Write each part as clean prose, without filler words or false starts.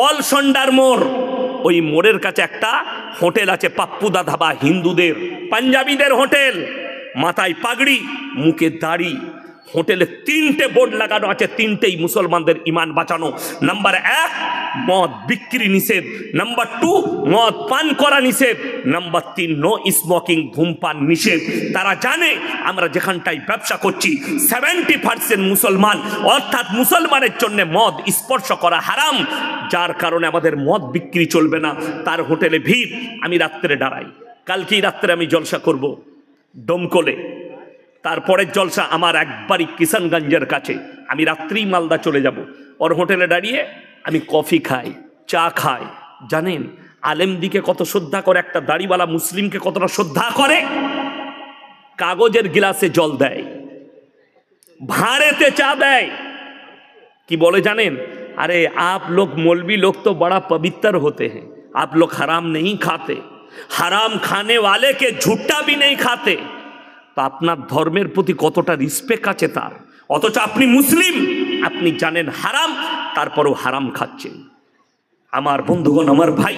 পলসন্ডার মোড়, ওই মোড়ের কাছে একটা হোটেল আছে, পাপ্পুদা ধাবা, হিন্দুদের পাঞ্জাবিদের হোটেল, মাথায় পাগড়ি, মুখে দাড়ি। হোটেলে 3টে বোর্ড লাগানো আছে, 3টেই মুসলমানদের ইমান বাঁচানো। নাম্বার 1 মদ বিক্রি নিষেধ, নাম্বার 2 মদ পান করা নিষেধ, নাম্বার 3 নো স্মোকিং, ধূমপান নিষেধ। তারা জানে আমরা যেখানটায় ব্যবসা করছি 70% মুসলমান, অর্থাৎ মুসলমানের জন্য মদ স্পর্শ করা হারাম, যার কারণে আমাদের মদ বিক্রি চলবে না। তার হোটেলে ভিড়। আমি রাত্রে দাঁড়াই, কালকেই রাত্রে আমি জলসা করব দমকলে, তারপরে জলসা আমার একবারই কিষানগঞ্জের কাছে। আমি রাত্রেই মালদা চলে যাব, ওর হোটেলে দাঁড়িয়ে আমি কফি খাই, চা খাই। জানেন আলেমদিকে কত শ্রদ্ধা করে, একটা দাড়িওয়ালা মুসলিমকে কতটা শ্রদ্ধা করে। কাগজের গিলাসে জল দেয়, ভাঁড়েতে চা দেয়। কি বলে জানেন? अरे आप लोग मौलवी लोग तो बड़ा पवित्र होते हैं, आप लोग हराम नहीं खाते, हराम खाने वाले के झूठा भी नहीं खाते। তো আপনার ধর্মের প্রতি কতটা রিসপেক্ট আছে তার, অথচ আপনি মুসলিম, আপনি জানেন হারাম, তারপরেও হারাম খাচ্ছেন। আমার বন্ধুগণ, আমার ভাই,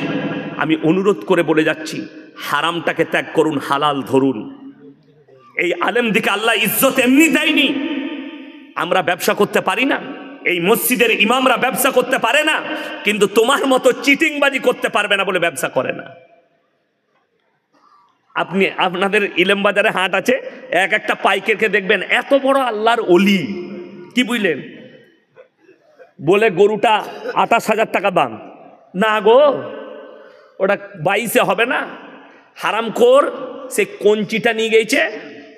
আমি অনুরোধ করে বলে যাচ্ছি, হারামটাকে ত্যাগ করুন, হালাল ধরুন। এই আলেমদিকে আল্লাহ ইজ্জত এমনি দেয়নি। আমরা ব্যবসা করতে পারি না, এই মসজিদের ইমামরা ব্যবসা করতে পারে না, কিন্তু তোমার মতো চিটিংবাজি করতে পারবে না বলে ব্যবসা করে না। আপনি আপনাদের ইলেমবাজারে হাট আছে, এক একটা পাইকারকে দেখবেন এত বড় আল্লাহর ওলি, কি বুঝলেন, বলে গরুটা 28,000 টাকা দাম। না গো, ওটা 22-এ হবে না। হারামখোর সে কঞ্চিটা নিয়ে গেছে,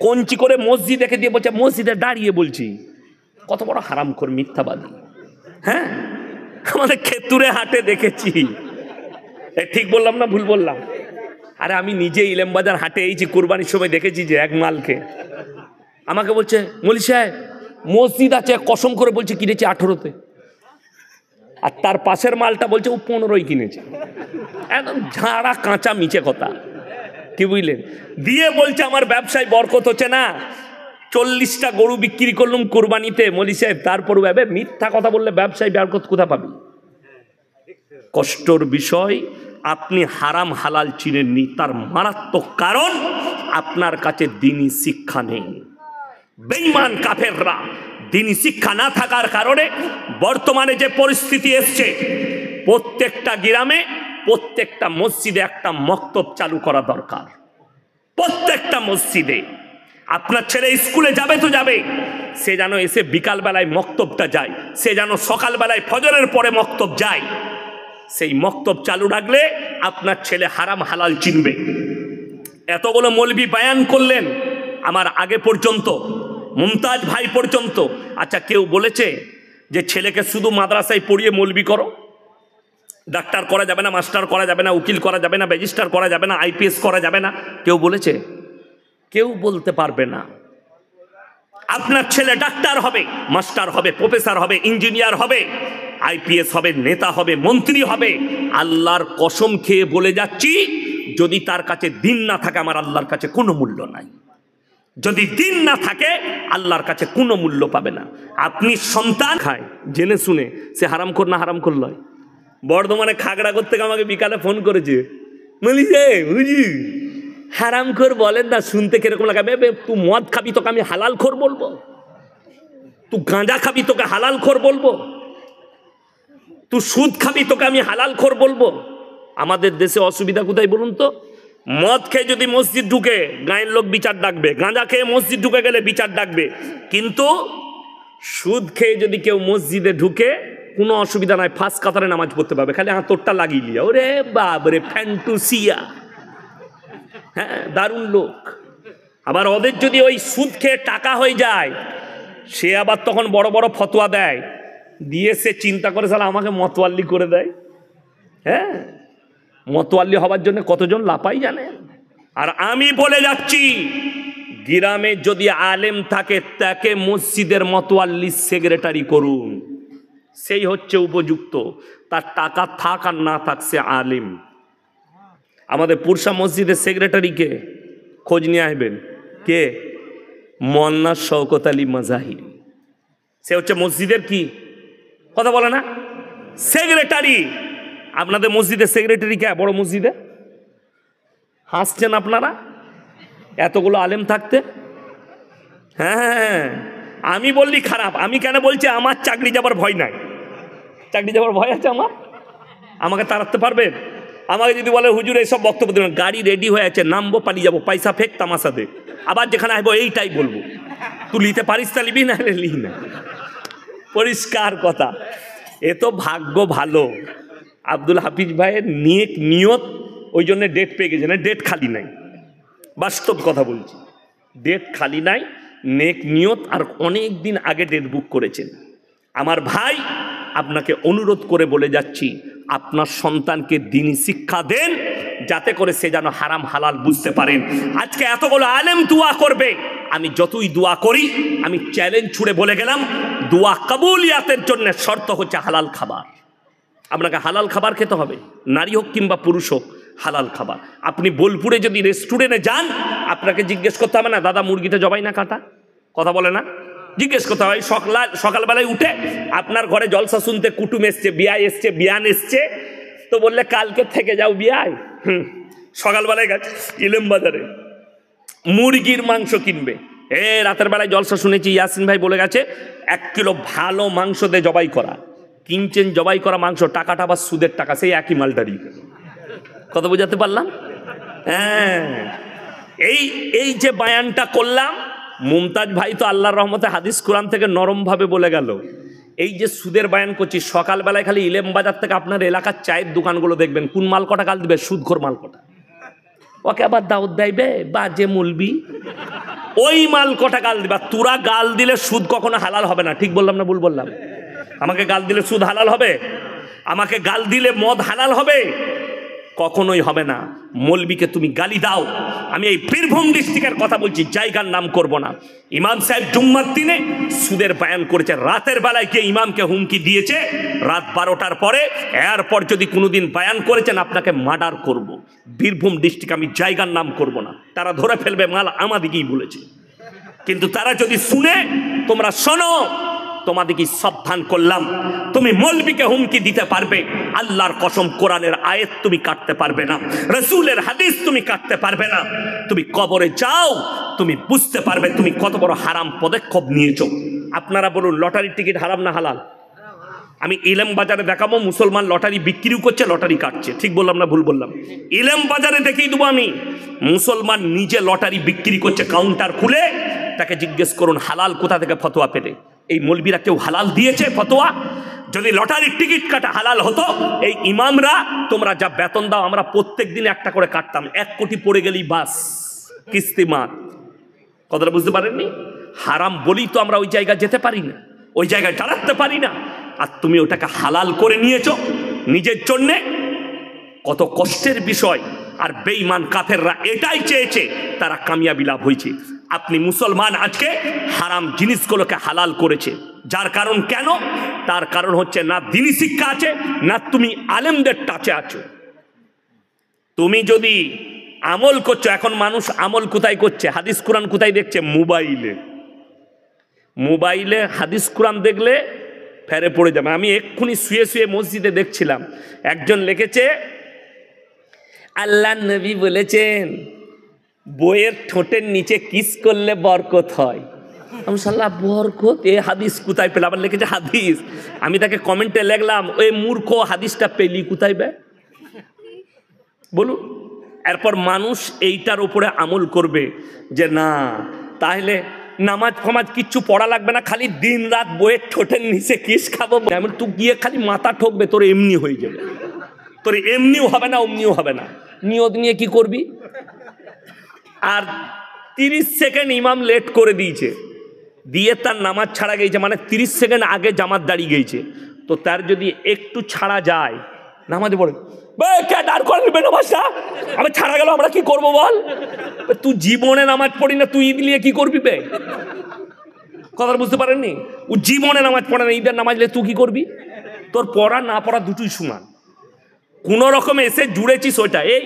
কঞ্চি করে মসজিদে দিয়ে বলছে মসজিদে দাঁড়িয়ে বলছি। কত বড় হারামখোর, মিথ্যাবাদী। হ্যাঁ, আমাদের খেতুরে হাটে দেখেছি। ঠিক বললাম না ভুল বললাম? আরে আমি নিজে ইলেমবাজার হাটে এইছি, কুরবানির সময় দেখেছি যে এক মালকে আমাকে বলছে মৌলী সাহেব মসজিদ আছে, কসম করে বলছে কিনেছি 18-তে, আর তার পাশের মালটা বলছে ও 15-ই কিনেছে। একদম ঝাড়া কাঁচা মিছে কথা, কি বুঝলেন? দিয়ে বলছে আমার ব্যবসায় বরকত হচ্ছে না, 40টা গরু বিক্রি করলাম কুরবানিতে। মৌলী সাহেব তারপর মিথ্যা কথা বললে ব্যবসায় বরকত কোথা পাবি? কষ্টর বিষয়, আপনি হারাম হালাল চিনেননি, তার মারাত্মক কারণ আপনার কাছে দ্বীনি শিক্ষা নেই। বেঈমান কাফেররা দ্বীনি শিক্ষা না থাকার কারণে বর্তমানে যে পরিস্থিতি এসছে, প্রত্যেকটা গ্রামে প্রত্যেকটা মসজিদে একটা মক্তব চালু করা দরকার। প্রত্যেকটা মসজিদে আপনার ছেলে স্কুলে যাবে তো যাবে, সে যেন এসে বিকালবেলায় মক্তবটা যায়, সে যেন সকালবেলায় ফজরের পরে মক্তব যায়। সেই মক্তব চালু রাখলে আপনার ছেলে হারাম হালাল চিনবে। এতগুলো মৌলবি বায়ান করলেন আমার আগে পর্যন্ত, মুমতাজ ভাই পর্যন্ত। আচ্ছা, কেউ বলেছে যে ছেলেকে শুধু মাদ্রাসায় পড়িয়ে মৌলবি করো, ডাক্তার করা যাবে না, মাস্টার করা যাবে না, উকিল করা যাবে না, রেজিস্ট্রার করা যাবে না, আইপিএস করা যাবে না? কেউ বলেছে? কেউ বলতে পারবে না। আপনার ছেলে ডাক্তার হবে, মাস্টার হবে, প্রফেসর হবে, ইঞ্জিনিয়ার হবে, আইপিএস হবে, নেতা হবে, মন্ত্রী হবে। আল্লাহর কসম খেয়ে বলে যাচ্ছি, যদি তার কাছে দিন না থাকে আমার আল্লাহর কাছে কোনো মূল্য নাই। যদি দিন না থাকে আল্লাহর কাছে কোনো মূল্য পাবে না। আপনি সন্তান খায় জেনে শুনে, সে হারামখোর না হারামখোর নয়? বর্ধমানে খাগড়াগড় থেকে আমাকে বিকালে ফোন করেছে, বলি যে বুঝি হারামখোর বলেন না, শুনতে কিরকম লাগাবে? তুই মদ খাবি তোকে আমি হালাল খোর বলবো? তুই গাঁজা খাবি তোকে হালাল খোর বলবো? তুই সুদ খাবি তোকে আমি হালাল খোর বলবো? আমাদের দেশে অসুবিধা কোথায় বলুন তো? মদ খেয়ে যদি মসজিদ ঢুকে গাঁয়ের লোক বিচার ডাকবে, গাঁজা খেয়ে মসজিদ ঢুকে গেলে বিচার ডাকবে, কিন্তু সুদ খেয়ে যদি কেউ মসজিদে ঢুকে কোনো অসুবিধা নাই, ফার্স্ট কাতারে নামাজ পড়তে পারবে, খালি হাতরটা লাগিয়ে লিয়া। ওরে বাবরে ফ্যান্টুসিয়া! হ্যাঁ, দারুণ লোক। আবার ওদের যদি ওই সুদ খেয়ে টাকা হয়ে যায়, সে আবার তখন বড় বড় ফতোয়া দেয়, দিয়ে সে চিন্তা করে সালা আমাকে মতওয়াল্লি করে দেয়। হ্যাঁ, মতওয়াল্লি হবার জন্য কতজন লাপাই জানে। আর আমি বলে যাচ্ছি, গ্রামে যদি আলেম থাকে তাকে মসজিদের মতওয়াল্লি সেক্রেটারি করুন, সেই হচ্ছে উপযুক্ত। তার টাকা থাক আর না থাক, সে আলেম। আমাদের পুরসা মসজিদের সেক্রেটারিকে খোঁজ নিয়ে আসবেন, কে? মোল্লা শওকত আলী মাজাহিরি। সে হচ্ছে মসজিদের কি কথা বলে না, সেক্রেটারি। আপনাদের মসজিদের সেক্রেটারি কে? বড় মসজিদে হাসছেন আপনারা এতগুলো আলেম থাকতে। হ্যাঁ, আমি বললি খারাপ, আমি কেন বলছি? আমার চাকরি যাবার ভয় নাই। চাকরি যাবার ভয় আছে আমার? আমাকে তাড়াতে পারবেন? আমাকে যদি বলে হুজুর এইসব বক্তব্য দেবেন, গাড়ি রেডি হয়ে আছে, নামবো, পালিয়ে যাবো, পয়সা ফেক, তামাশা দে, আবার যেখানে আসবো এইটাই বলবো। তুই লিতে পারিস তা লিবি, না লি না। পরিষ্কার কথা। এ তো ভাগ্য ভালো, আব্দুল হাফিজ ভাইয়ের নেক নিয়ত, ওই জন্য ডেট পেয়ে গেছে। না, ডেট খালি নাই, বাস্তব কথা বলছি, ডেট খালি নাই, নেক নিয়ত, আর অনেক দিন আগে ডেট বুক করেছেন। আমার ভাই, আপনাকে অনুরোধ করে বলে যাচ্ছি, আপনার সন্তানকে দ্বীনি শিক্ষা দেন, যাতে করে সে যেন হারাম হালাল বুঝতে পারেন। আজকে এতগুলো আলেম দোয়া করবে, আমি যতই দোয়া করি, আমি চ্যালেঞ্জ ছুড়ে বলে গেলাম, দোয়া কবুলিয়াতের জন্য শর্ত হচ্ছে হালাল খাবার। আপনাকে হালাল খাবার খেতে হবে, নারী হোক কিংবা পুরুষ হোক, হালাল খাবার। আপনি বোলপুরে যদি রেস্টুরেন্টে যান, আপনাকে জিজ্ঞেস করতে হবে না দাদা মুরগিটা জবাই না কাটা, কথা বলে না, জিজ্ঞেস করতে হবে। সকালবেলায় উঠে আপনার ঘরে জলসা শুনতে কুটুম এসছে, বিয়াই এসছে, বিয়ান এসছে, তো বললে কালকে থেকে যাও বিয়াই, সকালবেলায় গেছে ইলেম বাজারে মুরগির মাংস কিনবে, রাতের বেলায় জলসা শুনেছি ইয়াসিন ভাই বলে গেছে 1 কিলো ভালো মাংস দিয়ে জবাই করা, কিনছেন জবাই করা মাংস, টাকাটা আবার সুদের টাকা, সেই একই মালটারি। কথা বোঝাতে পারলাম? হ্যাঁ, এই যে বায়ানটা করলাম, মুমতাজ ভাই তো আল্লাহর রহমতে হাদিস কোরআন থেকে নরমভাবে বলে গেল। এই যে সুদের বায়ান করছি, সকালবেলায় খালি ইলেম বাজার থেকে আপনার এলাকার চায়ের দোকানগুলো দেখবেন, কোন মাল কটা গাল দিবে? সুদখোর মাল কটা। ওকে আবার দাওয়াত দেবে বাজে মুলবি, ওই মাল কটা গাল দিবা। তোরা গাল দিলে সুদ কখনো হালাল হবে না। ঠিক বললাম না ভুল বললাম? আমাকে গাল দিলে সুদ হালাল হবে? আমাকে গাল দিলে মদ হালাল হবে? কখনোই হবে না। মৌলবীকে তুমি গালি দাও, আমি এই বীরভূম ডিস্ট্রিক্টের কথা বলছি, জায়গার নাম করব না। ইমাম সাহেব জুম্মার দিনে সুদের বায়ান করেছে, রাতের বেলায় গিয়ে ইমামকে হুমকি দিয়েছে, রাত 12টার পরে, এরপর যদি কোনোদিন বায়ান করেছেন আপনাকে মার্ডার করব। বীরভূম ডিস্ট্রিক্ট, আমি জায়গার নাম করব না, তারা ধরে ফেলবে, মাল আমাদিকেই বলেছে। কিন্তু তারা যদি শুনে, তোমরা শোনো, তোমাদেরকে সাবধান করলাম, তুমি মৌলবীকে হুমকি দিতে পারবে, আল্লাহর কসম কোরআনের আয়াত তুমি কাটতে পারবে না, রাসূলের হাদিস তুমি কাটতে পারবে না। তুমি কবরে যাও, তুমি বুঝতে পারবে তুমি কত বড় হারাম পদক্ষেপ নিয়েছো। আপনারা বলুন, লটারির টিকিট হারাম না হালাল? আমি ইলেম বাজারে দেখাবো, মুসলমান লটারি বিক্রিও করছে, লটারি কাটছে। ঠিক বললাম না ভুল বললাম? ইলেম বাজারে দেখিয়ে দেবো আমি, মুসলমান নিজে লটারি বিক্রি করছে, কাউন্টার খুলে। তাকে জিজ্ঞেস করুন হালাল কোথা থেকে ফতোয়া পেলে। এই মৌলবীরা কেউ হালাল দিয়েছে ফতোয়া? যদি লটারির টিকিট কাটা হালাল হতো, এই ইমামরা তোমরা যা বেতন দাও, আমরা প্রত্যেক দিন একটা করে কাটতাম, 1 কোটি পড়ে গেলেই বাস কিস্তিমাত। কথাটা বুঝতে পারেননি? হারাম বলি তো আমরা ওই জায়গায় যেতে পারি না, ওই জায়গায় দাঁড়াতে পারি না। আর তুমি ওটাকে হালাল করে নিয়েছো নিজের জন্যে, কত কষ্টের বিষয়। আর বেঈমান কাফেররা এটাই চেয়েছে, তারা কামিয়াবি লাভ হয়েছে। আপনি মুসলমান আজকে হারাম জিনিসগুলোকে হালাল করেছে, যার কারণ কেন? তার কারণ হচ্ছে না দ্বীনি শিক্ষা আছে, না তুমি আলেমদের টাচে আছো। তুমি যদি আমল করছো, এখন মানুষ আমল কোথায় করছে? হাদিস কোরআন কোথায় দেখছে? মোবাইলে। মোবাইলে হাদিস কোরআন দেখলে ফেরে পড়ে যাবে। আমি এক্ষুনি শুয়ে শুয়ে মসজিদে দেখছিলাম, একজন লিখেছে আল্লাহ নবী বলেছেন বইয়ের ঠোঁটের নিচে কিস করলে বরকত হয়। আমি সাল্লাহ বরকত, এ হাদিস কোথায় পেলাম? আবার লিখেছে হাদিস। আমি তাকে কমেন্টে লিখলাম, ওই মূর্খ, হাদিসটা পেলি কোথায় বে বলুন? এরপর মানুষ এইটার উপরে আমল করবে যে না, তাহলে নামাজ ফমাজ কিচ্ছু পড়া লাগবে না, খালি দিন রাত বইয়ের ঠোঁটের নিচে কিস খাবো। তুই গিয়ে খালি মাথা ঠকবে, তোর এমনি হয়ে যাবে, তোর এমনিও হবে না, অমনিও হবে না। নিয়ত নিয়ে কি করবি? আর 30 সেকেন্ড ইমাম লেট করে দিয়েছে, দিয়ে তার নামাজ ছাড়া গেছে, মানে 30 সেকেন্ড আগে জামাত দাঁড়িয়ে গেছে, তো তার যদি একটু ছাড়া যায়, নামাজে পড়ে আমি ছাড়া গেল, আমরা কি করবো বল? তুই জীবনে নামাজ পড়ি না, তুই ঈদ নিয়ে কি করবি বে? কথা বুঝতে পারেননি? ও জীবনে নামাজ পড়ে না, ঈদের নামাজ নিয়ে তুই কি করবি? তোর পড়া না পড়া দুটোই সমান। কোন রকমে এসে জুড়েছিস ওইটা। এই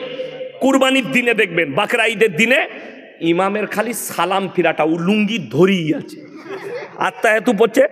কুরবানির দিনে দেখবেন, বাকরা ঈদের দিনে ইমামের খালি সালাম ফিরাটা, ও লুঙ্গি ধরেই আছে, আত্মা এত পড়ছে।